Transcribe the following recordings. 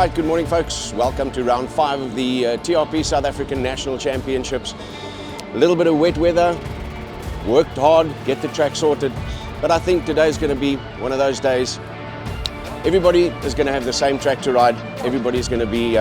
Right, good morning folks. Welcome to round 5 of the TRP South African National Championships. A little bit of wet weather, worked hard, get the track sorted, but I think today's going to be one of those days. Everybody is going to have the same track to ride. Everybody's going to be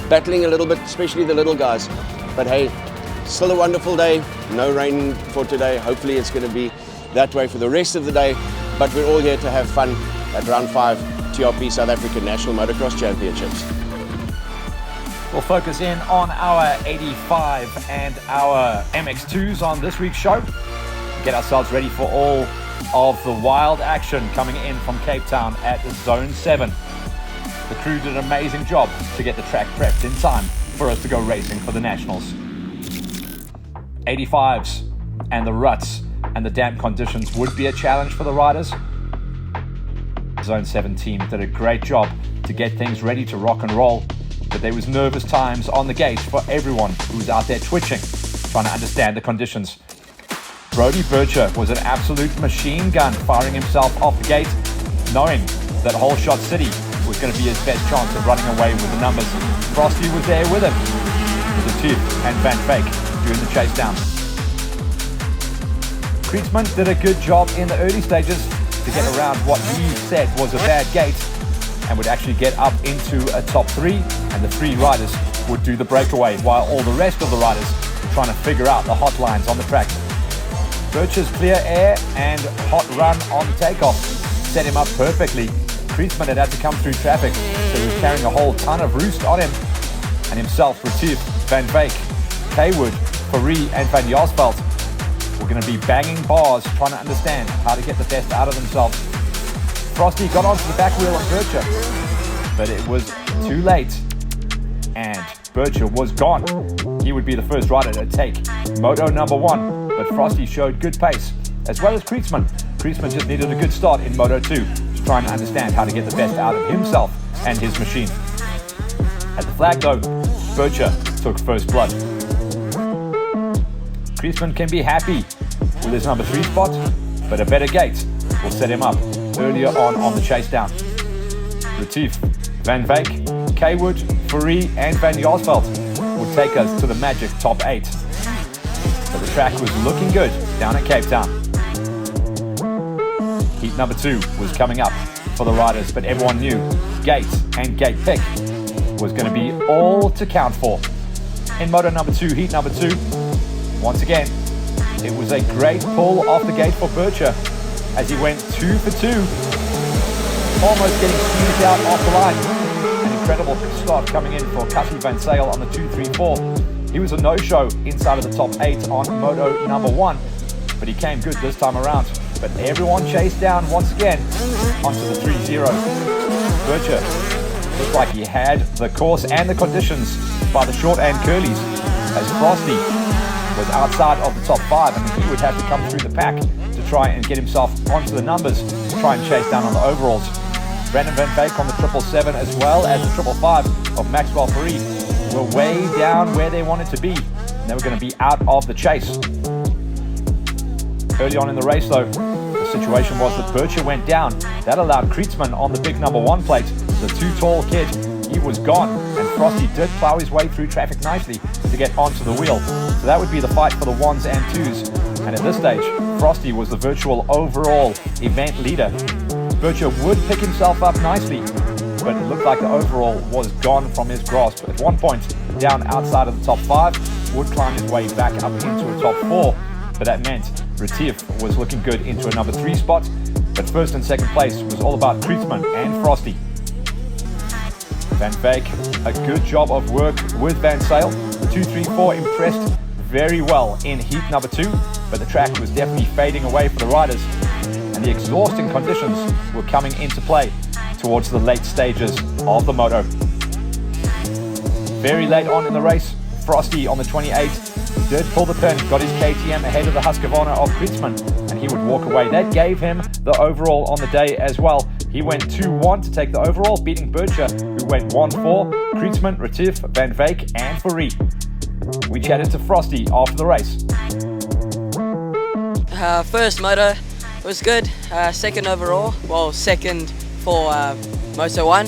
battling a little bit, especially the little guys. But hey, still a wonderful day. No rain for today. Hopefully it's going to be that way for the rest of the day. But we're all here to have fun at round 5 TRP South African National Motocross Championships. We'll focus in on our 85 and our MX2s on this week's show. Get ourselves ready for all of the wild action coming in from Cape Town at Zone 7. The crew did an amazing job to get the track prepped in time for us to go racing for the Nationals. 85s and the ruts and the damp conditions would be a challenge for the riders. Zone 7 team did a great job to get things ready to rock and roll, but there was nervous times on the gate for everyone who was out there twitching, trying to understand the conditions. Brody Bircher was an absolute machine gun, firing himself off the gate, knowing that Whole Shot City was going to be his best chance of running away with the numbers. Frosty was there with him, with the Tooth and Van Fake doing the chase down. Krietzmann did a good job in the early stages to get around what he said was a bad gate and would actually get up into a top 3, and the 3 riders would do the breakaway while all the rest of the riders trying to figure out the hot lines on the track. Bircher's clear air and hot run on takeoff set him up perfectly. Krietzmann had to come through traffic, so he was carrying a whole ton of roost on him, and himself, Retief, Van Veek, Kaywood, Fourie and Van Jaarsveld were going to be banging bars trying to understand how to get the best out of themselves. Frosty got onto the back wheel of Bircher, but it was too late, and Bircher was gone. He would be the first rider to take Moto number 1, but Frosty showed good pace, as well as Krietzmann. Krietzmann just needed a good start in Moto 2 to try and understand how to get the best out of himself and his machine. At the flag though, Bircher took first blood. Krietzmann can be happy with his number 3 spot, but a better gate will set him up earlier on the chase down. Retief, Van Veek, Kaywood, Fourie and Van Jaarsveld would take us to the magic top 8. So the track was looking good down at Cape Town. Heat number 2 was coming up for the riders, but everyone knew gate and gate pick was going to be all to count for. In Moto number 2, heat number 2, once again, it was a great pull off the gate for Bircher as he went 2 for 2, almost getting squeezed out off the line. An incredible start coming in for Cassie Van Zyl on the 2-3-4. He was a no-show inside of the top 8 on Moto number 1, but he came good this time around. But everyone chased down once again onto the 3-0. Bircher looked like he had the course and the conditions by the short and curlies, as Frosty was outside of the top 5, and he would have to come through the pack to try and get himself onto the numbers to try and chase down on the overalls. Brandon Van Veek on the 777 as well as the 555 of Maxwell Fourie were way down where they wanted to be, and they were going to be out of the chase. Early on in the race though, the situation was that Bircher went down. That allowed Krietzmann on the big number 1 plate, the too tall kid, he was gone, and Frosty did plow his way through traffic nicely to get onto the wheel. So that would be the fight for the 1s and 2s, and at this stage Frosty was the virtual overall event leader. Bircher would pick himself up nicely, but it looked like the overall was gone from his grasp. At one point down outside of the top 5, would climb his way back up into a top 4, but that meant Retief was looking good into a number 3 spot, but first and second place was all about Krietzmann and Frosty. Van Veek, a good job of work with Van Zyl. The 2-3-4 impressed very well in heat number 2, but the track was definitely fading away for the riders, and the exhausting conditions were coming into play towards the late stages of the moto. Very late on in the race, Frosty on the 28 did pull the pin, got his KTM ahead of the Husqvarna of Krietzmann, and he would walk away. That gave him the overall on the day as well. He went 2-1 to take the overall, beating Bircher, who went 1-4, Krietzmann, Retief, Van Veek and Fourie. We chatted to Frosty after the race. First moto was good, second overall, well second for Moto 1.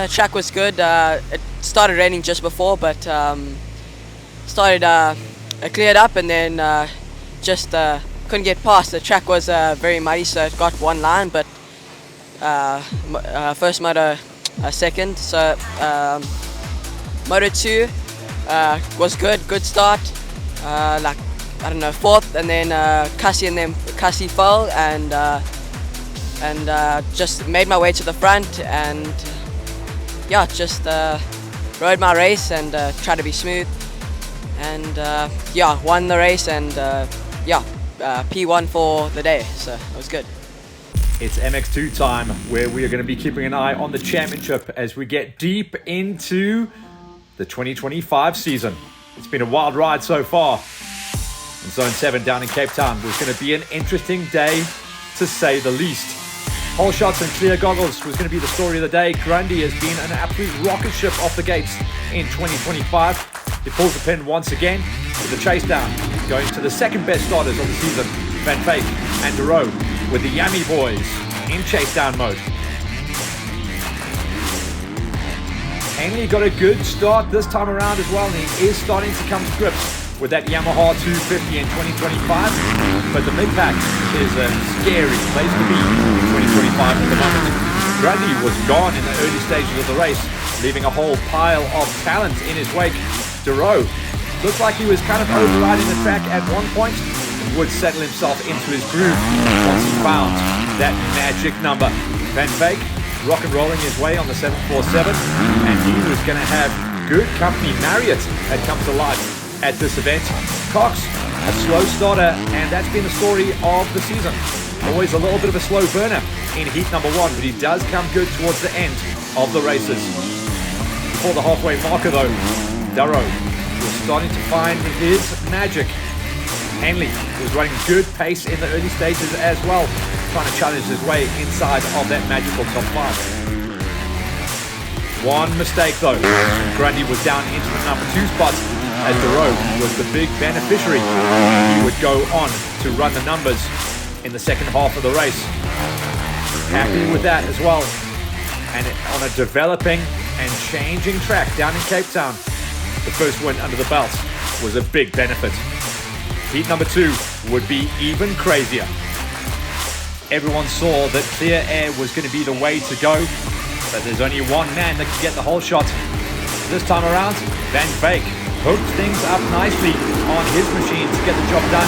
Track was good. It started raining just before, but it cleared up, and then just couldn't get past. The track was very muddy, so it got one line, but first moto second. So Moto 2 was good start. Like, I don't know, fourth, and then Cassie fell, and just made my way to the front, and yeah, just rode my race and tried to be smooth, and yeah, won the race, and yeah, P1 for the day, so it was good. It's MX2 time, where we are going to be keeping an eye on the championship as we get deep into the 2025 season. It's been a wild ride so far. And Zone 7 down in Cape Town was going to be an interesting day, to say the least. Whole shots and clear goggles was going to be the story of the day. Grundy has been an absolute rocket ship off the gates in 2025. He pulls the pin once again with the chase down, going to the second best starters of the season, Van Fake and Duro, with the Yummy boys in chase down mode. Henley got a good start this time around as well, and he is starting to come to grips with that Yamaha 250 in 2025, but the mid-pack is a scary place to be in 2025 at the moment. Grundy was gone in the early stages of the race, leaving a whole pile of talent in his wake. Duro looked like he was kind of overriding the track at one point, and would settle himself into his groove once he found that magic number. Van Fake rock and rolling his way on the 747, and he was going to have good company. Marriott had come to life at this event. Cox, a slow starter, and that's been the story of the season. Always a little bit of a slow burner in heat number 1, but he does come good towards the end of the races. Before the halfway marker though, Duro was starting to find his magic. Henley was running good pace in the early stages as well, trying to challenge his way inside of that magical top 5. One mistake though, Grundy was down into the number 2 spot, as Duro was the big beneficiary. He would go on to run the numbers in the second half of the race. Happy with that as well. And on a developing and changing track down in Cape Town, the first win under the belt was a big benefit. Heat number 2 would be even crazier. Everyone saw that clear air was going to be the way to go, but there's only one man that can get the whole shot. This time around, Van Fake hooked things up nicely on his machine to get the job done.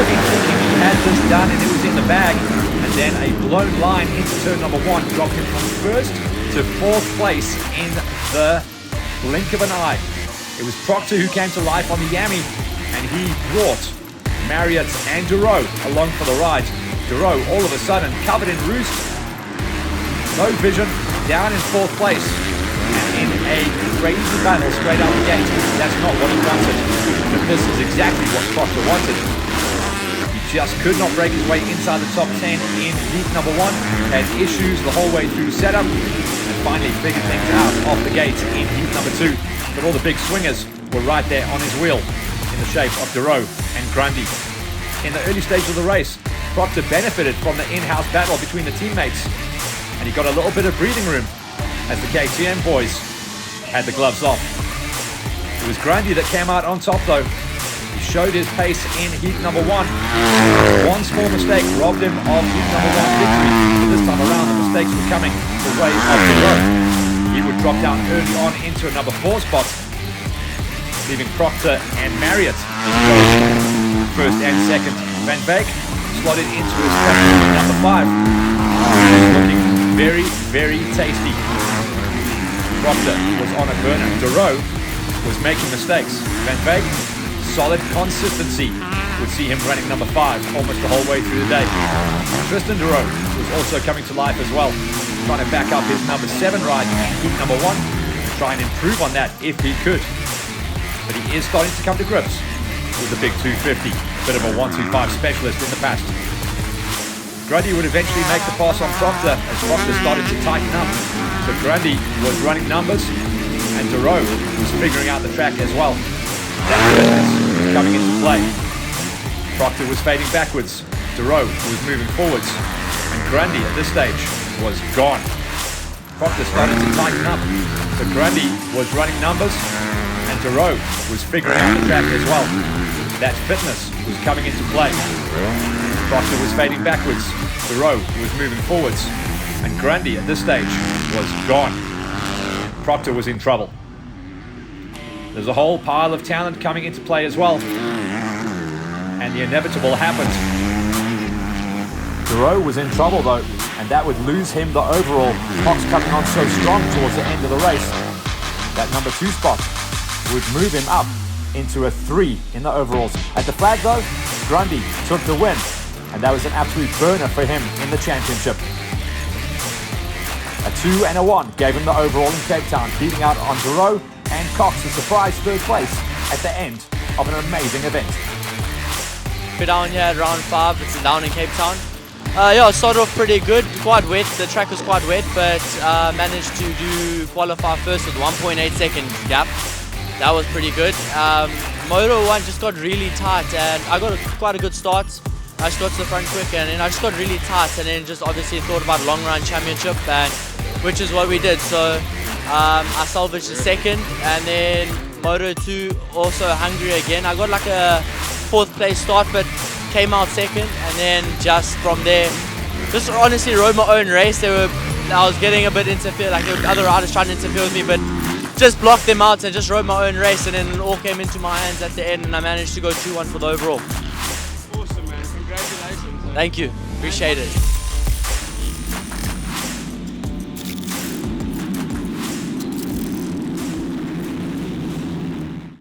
Looking, thinking he had this done and it was in the bag, and then a blown line into turn number 1 dropped him from 1st to 4th place in the blink of an eye. It was Proctor who came to life on the Yami, and he brought Marriott and Duro along for the ride. Duro all of a sudden covered in roost, no vision, down in 4th place, and in a crazy battle straight out the gate. That's not what he wanted, but this is exactly what Proctor wanted. He just could not break his way inside the top 10 in heat number 1, had issues the whole way through setup, and finally figured things out off the gate in heat number 2. But all the big swingers were right there on his wheel in the shape of Duro and Grundy. In the early stage of the race, Proctor benefited from the in-house battle between the teammates, and he got a little bit of breathing room as the KTM boys had the gloves off. It was Grundy that came out on top though. He showed his pace in heat number 1. One small mistake robbed him of heat number 1 victory. This time around, the mistakes were coming the way of Duro. He would drop down early on into a number 4 spot, leaving Proctor and Marriott first and second. Van Beek slotted into his spot number 5. Looking very, very tasty. Proctor was on a burner. Duro was making mistakes. Van Beek, solid consistency, would see him running number 5 almost the whole way through the day. Tristan Duro was also coming to life as well, trying to back up his number 7 ride in heat number 1, and try and improve on that if he could. But he is starting to come to grips with the big 250, bit of a 125 specialist in the past. Grundy would eventually make the pass on Proctor as Proctor started to tighten up. So Grundy was running numbers, and Duro was figuring out the track as well. That business was coming into play. Proctor was fading backwards, Duro was moving forwards, and Grundy at this stage was gone. Proctor started to tighten up, but Grundy was running numbers, and Thoreau was figuring out the track as well. That fitness was coming into play. Proctor was fading backwards, Thoreau was moving forwards, and Grundy at this stage was gone. Proctor was in trouble. There's a whole pile of talent coming into play as well, and the inevitable happened. Thoreau was in trouble though, and that would lose him the overall. Fox coming on so strong towards the end of the race. That number 2 spot would move him up into a 3 in the overalls. At the flag though, Grundy took the win, and that was an absolute burner for him in the championship. A 2 and a 1 gave him the overall in Cape Town, beating out on Thoreau and Cox, a surprise 3rd place at the end of an amazing event. We're down here at round 5, it's down in Cape Town. Yeah, it started off pretty good, quite wet, the track was quite wet, but managed to qualify first with 1.8 second gap. That was pretty good. Moto 1 just got really tight, and I got quite a good start. I just got to the front quick, and then I just got really tight, and then just obviously thought about long run championship, and which is what we did. So I salvaged the second, and then Moto 2 also hungry again. I got like a 4th place start, but came out second, and then just from there, just honestly rode my own race. I was getting a bit interfered, like there were other riders trying to interfere with me, but just blocked them out and just rode my own race, and then it all came into my hands at the end, and I managed to go 2-1 for the overall. Awesome, man. Congratulations. Thank you, appreciate it.